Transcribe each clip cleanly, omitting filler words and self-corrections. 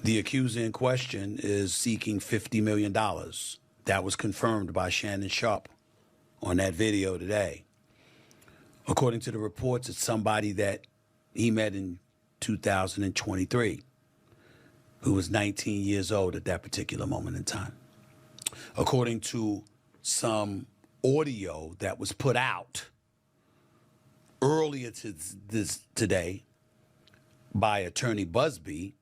The accuser in question is seeking $50 million. That was confirmed by Shannon Sharpe on that video today. According to the reports, it's somebody that he met in 2023, who was 19 years old at that particular moment in time. According to some audio that was put out earlier today by Attorney Busby,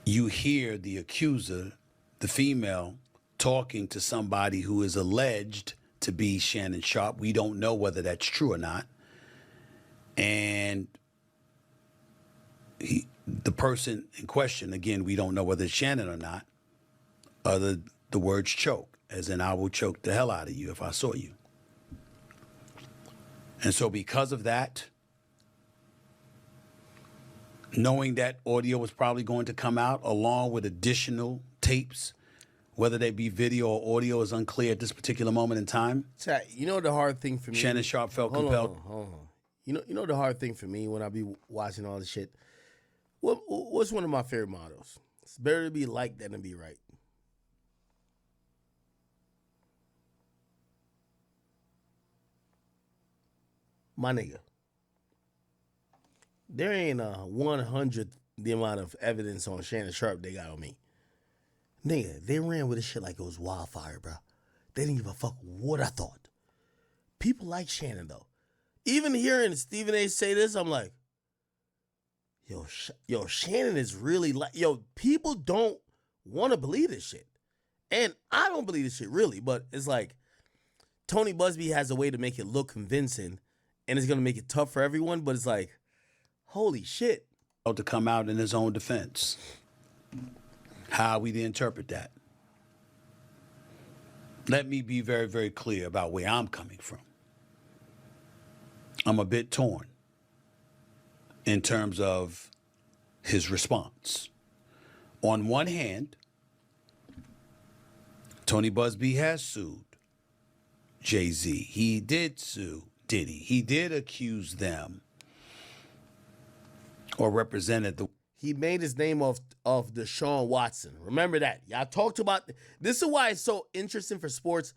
you hear the accuser, the female, talking to somebody who is alleged to be Shannon Sharpe. We don't know whether that's true or not. And the person in question, again, we don't know whether it's Shannon or not, the words choke, as in I will choke the hell out of you if I saw you. And so because of that, knowing that audio was probably going to come out along with additional tapes, whether they be video or audio is unclear at this particular moment in time. You know the hard thing for me? Shannon Sharpe felt compelled. Hold on. You know the hard thing for me when I be watching all this shit? What's one of my favorite mottos? It's better to be liked than to be right. My nigga, there ain't a 100th the amount of evidence on Shannon Sharpe they got on me. Nigga, they ran with this shit like it was wildfire, bro. They didn't give a fuck what I thought. People like Shannon, though. Even hearing Stephen A. say this, I'm like, yo, Shannon is really like, people don't want to believe this shit. And I don't believe this shit, really, but it's like, Tony Busby has a way to make it look convincing, and it's going to make it tough for everyone, but it's like, holy shit. To come out in his own defense. How we interpret that. Let me be very, very clear about where I'm coming from. I'm a bit torn in terms of his response. On one hand, Tony Busby has sued Jay-Z. He did sue Diddy. He did accuse them or represented the... He made his name of Deshaun Watson. Remember that. Y'all talked about... This is why it's so interesting for sports.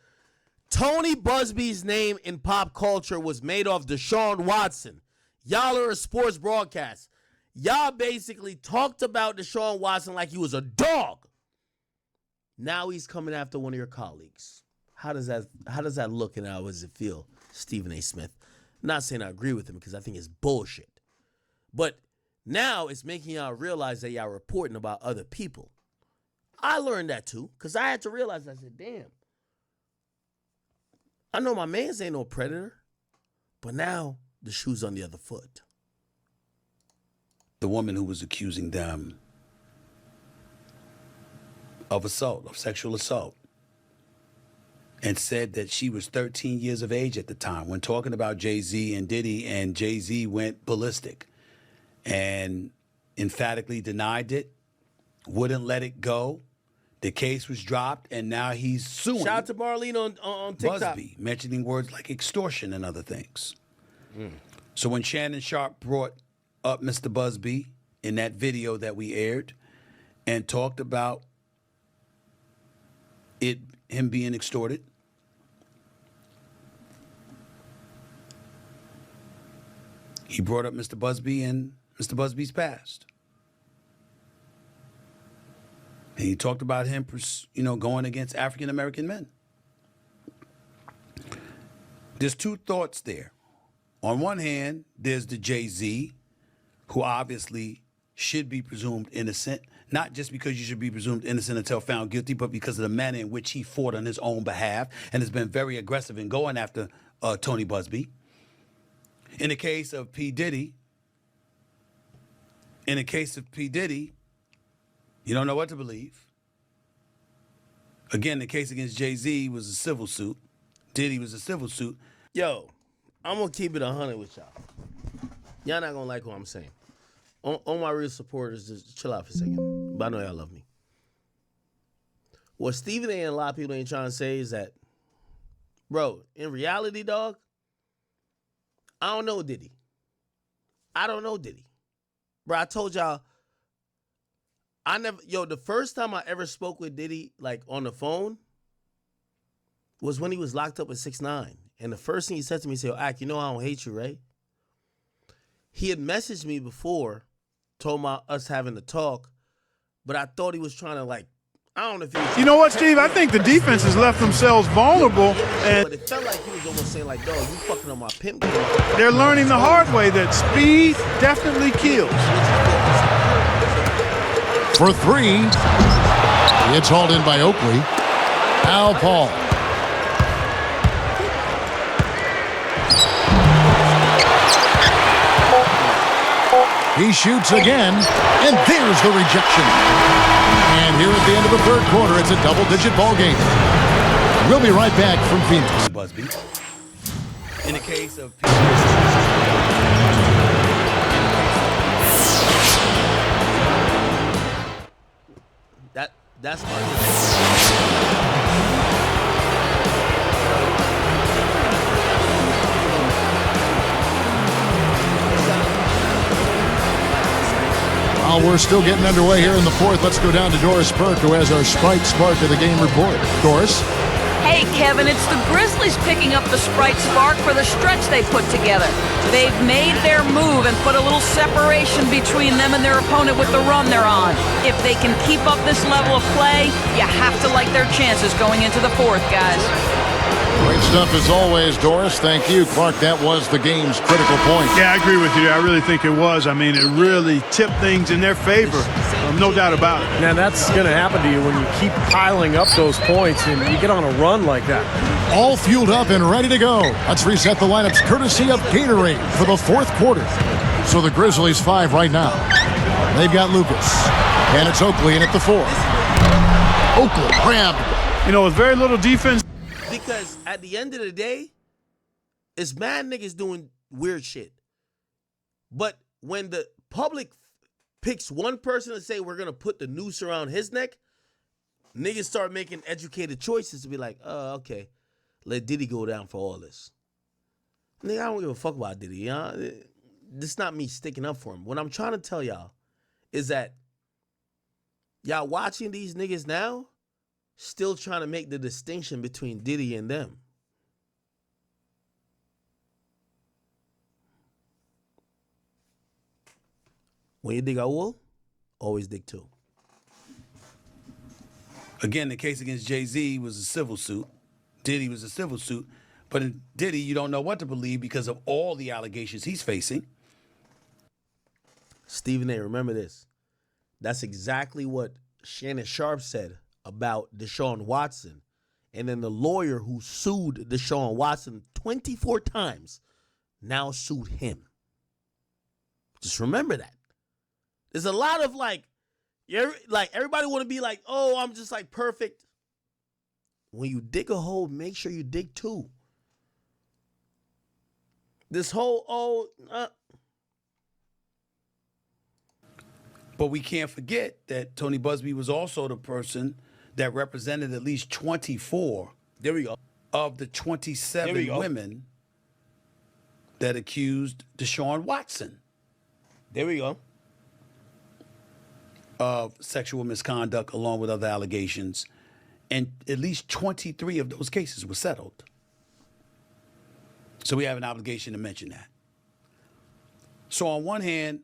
Tony Busby's name in pop culture was made off Deshaun Watson. Y'all are a sports broadcast. Y'all basically talked about Deshaun Watson like he was a dog. Now he's coming after one of your colleagues. How does that look and how does it feel, Stephen A. Smith? I'm not saying I agree with him because I think it's bullshit. But now it's making y'all realize that y'all reporting about other people. I learned that too because I had to realize, I said, damn. I know my mans ain't no predator, but now the shoe's on the other foot. The woman who was accusing them of assault, of sexual assault, and said that she was 13 years of age at the time when talking about Jay-Z and Diddy, and Jay-Z went ballistic and emphatically denied it, wouldn't let it go. The case was dropped, and now he's suing. Shout out to Marlene on TikTok. Busby, mentioning words like extortion and other things. So when Shannon Sharpe brought up Mr. Busby in that video that we aired and talked about him being extorted, he brought up Mr. Busby and Mr. Busby's past. And he talked about him, going against African-American men. There's two thoughts there. On one hand, there's the Jay-Z, who obviously should be presumed innocent, not just because you should be presumed innocent until found guilty, but because of the manner in which he fought on his own behalf and has been very aggressive in going after Tony Busby. In the case of P. Diddy, you don't know what to believe. Again, the case against Jay-Z was a civil suit. Diddy was a civil suit. Yo, I'm going to keep it 100 with y'all. Y'all not going to like what I'm saying. On my real supporters, just chill out for a second. But I know y'all love me. What Stephen A. and a lot of people ain't trying to say is that, bro, in reality, dog, I don't know Diddy. Bro, I told y'all The first time I ever spoke with Diddy, like on the phone, was when he was locked up at 6ix9ine. And the first thing he said to me, he said, Ak, you know I don't hate you, right? He had messaged me before, told me us having a talk, but I thought he was trying to I don't know if he was. You know what, Steve? I think the defense has left themselves vulnerable, and But it felt like he was almost saying dog, you fucking on my pimp game. they're learning the hard way that speed definitely kills. For three, it's hauled in by Oakley. Al Paul. He shoots again, and there's the rejection. And here at the end of the third quarter, it's a double-digit ball game. We'll be right back from Phoenix. Busby. In the case of that's my While we're still getting underway here in the fourth, let's go down to Doris Burke, who has our Sprite Spark of the game report. Doris? Hey, Kevin, it's the Grizzlies picking up the Sprite Spark for the stretch they put together. They've made their move and put a little separation between them and their opponent with the run they're on. If they can keep up this level of play, you have to like their chances going into the fourth, guys. Great stuff as always, Doris. Thank you. Clark, that was the game's critical point. Yeah, I agree with you. I really think it was. I mean, it really tipped things in their favor. No doubt about it. Man, that's going to happen to you when you keep piling up those points and you get on a run like that. All fueled up and ready to go. Let's reset the lineups courtesy of Gatorade for the fourth quarter. So the Grizzlies 5 right now. They've got Lucas. And it's Oakley in at the 4. Oakley grabbed. You know, with very little defense. Because at the end of the day, it's mad niggas doing weird shit. But when the public picks one person to say we're going to put the noose around his neck, niggas start making educated choices to be like, oh, okay, let Diddy go down for all this. Nigga, I don't give a fuck about Diddy. This is not me sticking up for him. What I'm trying to tell y'all is that y'all watching these niggas now still trying to make the distinction between Diddy and them. When you dig a hole, always dig two. Again, the case against Jay-Z was a civil suit. Diddy was a civil suit. But in Diddy, you don't know what to believe because of all the allegations he's facing. Stephen A., remember this. That's exactly what Shannon Sharpe said about Deshaun Watson. And then the lawyer who sued Deshaun Watson 24 times now sued him. Just remember that. There's a lot of everybody want to be like, oh, I'm just like perfect. When you dig a hole, make sure you dig two. This whole, But we can't forget that Tony Busby was also the person that represented at least 24 there we go. of the 27 women that accused Deshaun Watson There we go. of sexual misconduct along with other allegations. And at least 23 of those cases were settled. So we have an obligation to mention that. So on one hand,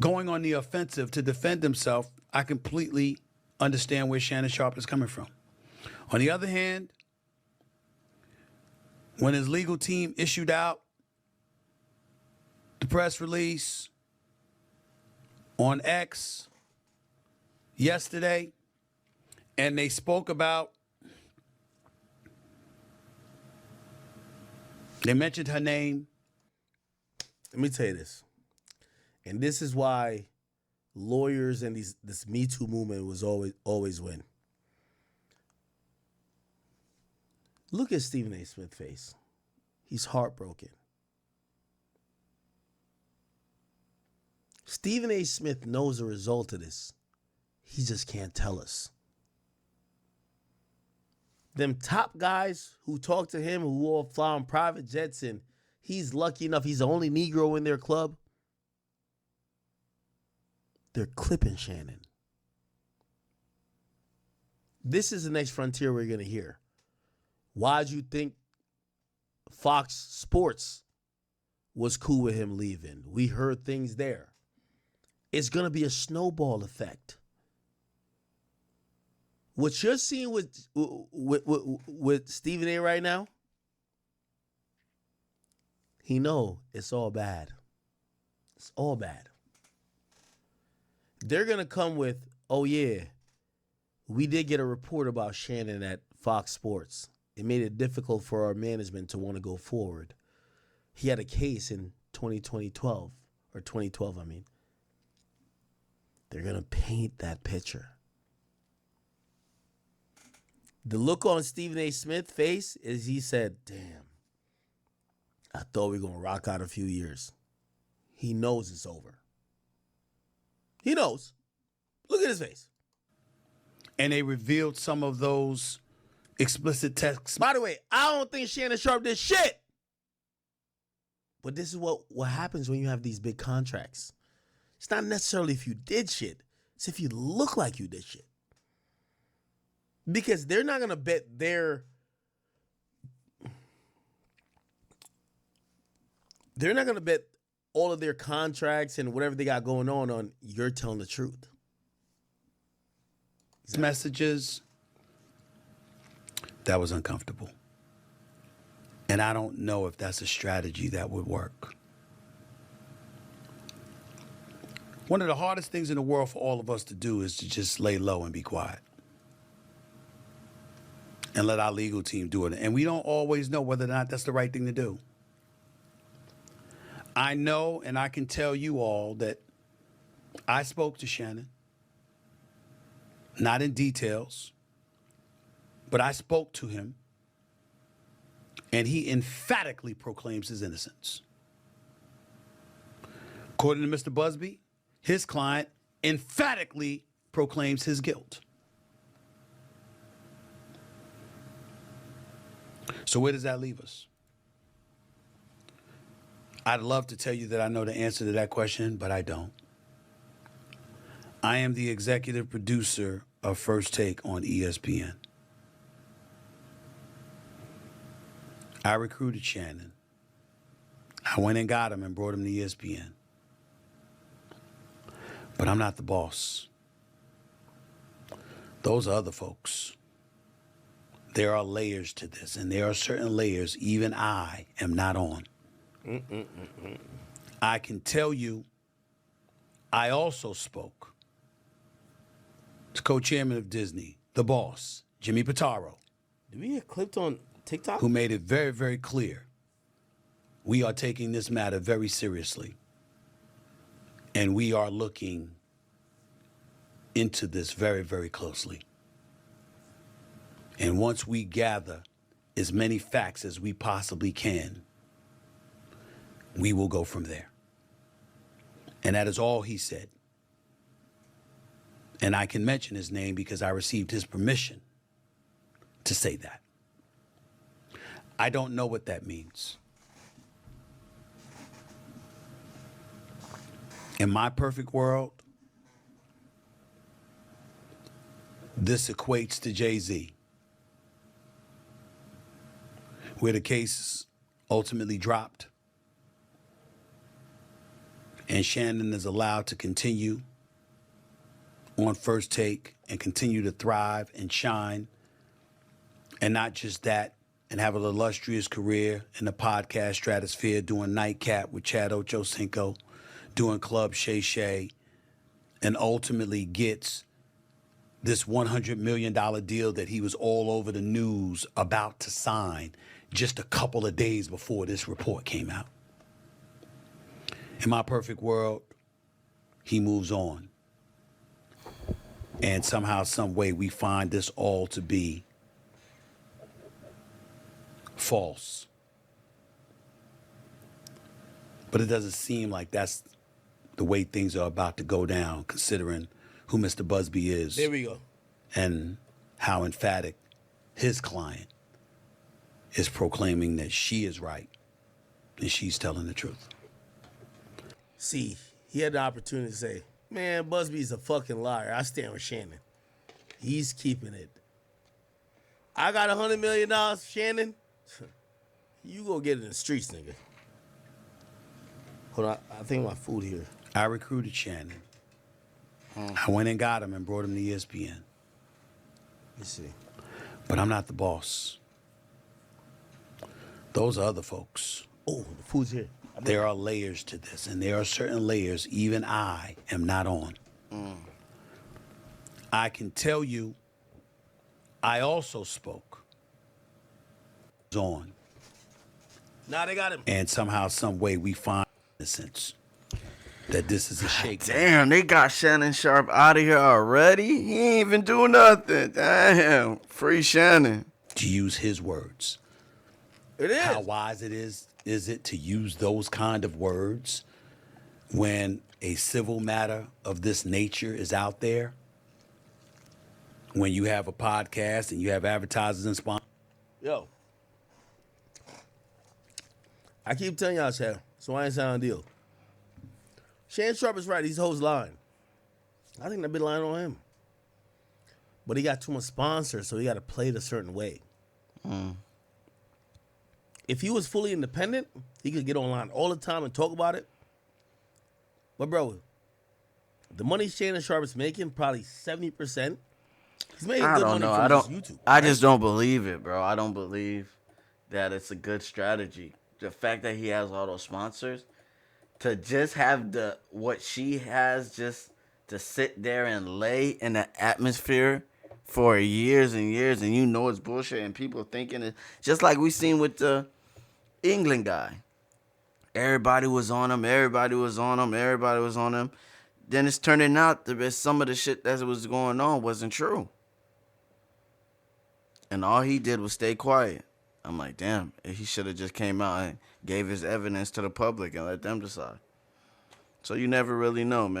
going on the offensive to defend himself, I completely understand where Shannon Sharpe is coming from. On the other hand, when his legal team issued out the press release on X yesterday, and they spoke about, they mentioned her name. Let me tell you this. And this is why lawyers and this Me Too movement was always win. Look at Stephen A. Smith's face. He's heartbroken. Stephen A. Smith knows the result of this. He just can't tell us. Them top guys who talk to him, who all fly on private jets, and he's lucky enough, he's the only Negro in their club. they're clipping Shannon. This is the next frontier we're going to hear. Why'd you think Fox Sports was cool with him leaving? We heard things there. It's going to be a snowball effect. What you're seeing with Stephen A right now, he know it's all bad. It's all bad. They're going to come with, oh yeah, we did get a report about Shannon at Fox Sports. It made it difficult for our management to want to go forward. He had a case in 2012, or 2012, I mean. They're going to paint that picture. The look on Stephen A. Smith's face is he said, damn, I thought we were going to rock out a few years. He knows it's over. He knows. Look at his face. And they revealed some of those explicit texts. By the way, I don't think Shannon Sharpe did shit. But this is what happens when you have these big contracts. It's not necessarily if you did shit. It's if you look like you did shit. Because they're not going to bet they're not going to bet all of their contracts and whatever they got going on you're telling the truth. Messages, that was uncomfortable. And I don't know if that's a strategy that would work. One of the hardest things in the world for all of us to do is to just lay low and be quiet. And let our legal team do it. And we don't always know whether or not that's the right thing to do. I know, and I can tell you all that I spoke to Shannon. Not in details, but I spoke to him, and he emphatically proclaims his innocence. According to Mr. Busby, his client emphatically proclaims his guilt. So where does that leave us? I'd love to tell you that I know the answer to that question, but I don't. I am the executive producer of First Take on ESPN. I recruited Shannon. I went and got him and brought him to ESPN. But I'm not the boss. Those are other folks. There are layers to this, and there are certain layers even I am not on. I can tell you, I also spoke to co-chairman of Disney, the boss, Jimmy Pitaro. Did we get clipped on TikTok? Who made it very, very clear. We are taking this matter very seriously. And we are looking into this very, very closely. And once we gather as many facts as we possibly can, we will go from there. And that is all he said. And I can mention his name because I received his permission to say that. I don't know what that means. In my perfect world, this equates to Jay-Z, where the case ultimately dropped and Shannon is allowed to continue on First Take and continue to thrive and shine. And not just that, and have an illustrious career in the podcast stratosphere, doing Nightcap with Chad Ochocinco, doing Club Shay Shay, and ultimately gets this $100 million deal that he was all over the news about to sign just a couple of days before this report came out. In my perfect world, he moves on. And somehow, some way, we find this all to be false. But it doesn't seem like that's the way things are about to go down, considering who Mr. Busby is. There we go. And how emphatic his client is proclaiming that she is right and she's telling the truth. See, he had the opportunity to say, Man, Busby's a fucking liar. I stand with Shannon. He's keeping it. I got $100 million, Shannon. You go get it in the streets, nigga. Hold on, I think my food here. I recruited Shannon. I went and got him and brought him to ESPN. Let's see. But I'm not the boss. Those are other folks. Oh, the food's here. There are layers to this, and there are certain layers even I am not on. I can tell you, I also spoke on. Nah, they got him. And somehow, some way, we find innocence that this is a shake. Damn, they got Shannon Sharpe out of here already? He ain't even doing nothing. Damn. Free Shannon. To use his words. It is. How wise is it to use those kind of words when a civil matter of this nature is out there? When you have a podcast and you have advertisers and sponsors? Yo. I keep telling y'all, Shannon, so I ain't signing a deal. Shannon Sharpe is right. These hoes lying. I think they've been lying on him. But he got too much sponsors, so he got to play it a certain way. If he was fully independent, he could get online all the time and talk about it. But, bro, the money Shannon Sharpe is making, probably 70%. He's making I good don't money know. from I don't. just YouTube. I just don't believe it, bro. I don't believe that it's a good strategy. The fact that he has all those sponsors, to just have what she has, just to sit there and lay in the atmosphere for years and years, and you know it's bullshit, and people thinking it, just like we seen with the England guy. Everybody was on him. Everybody was on him. Everybody was on him. Then it's turning out that some of the shit that was going on wasn't true. And all he did was stay quiet. I'm like, damn, he should have just came out and gave his evidence to the public and let them decide. So you never really know, man.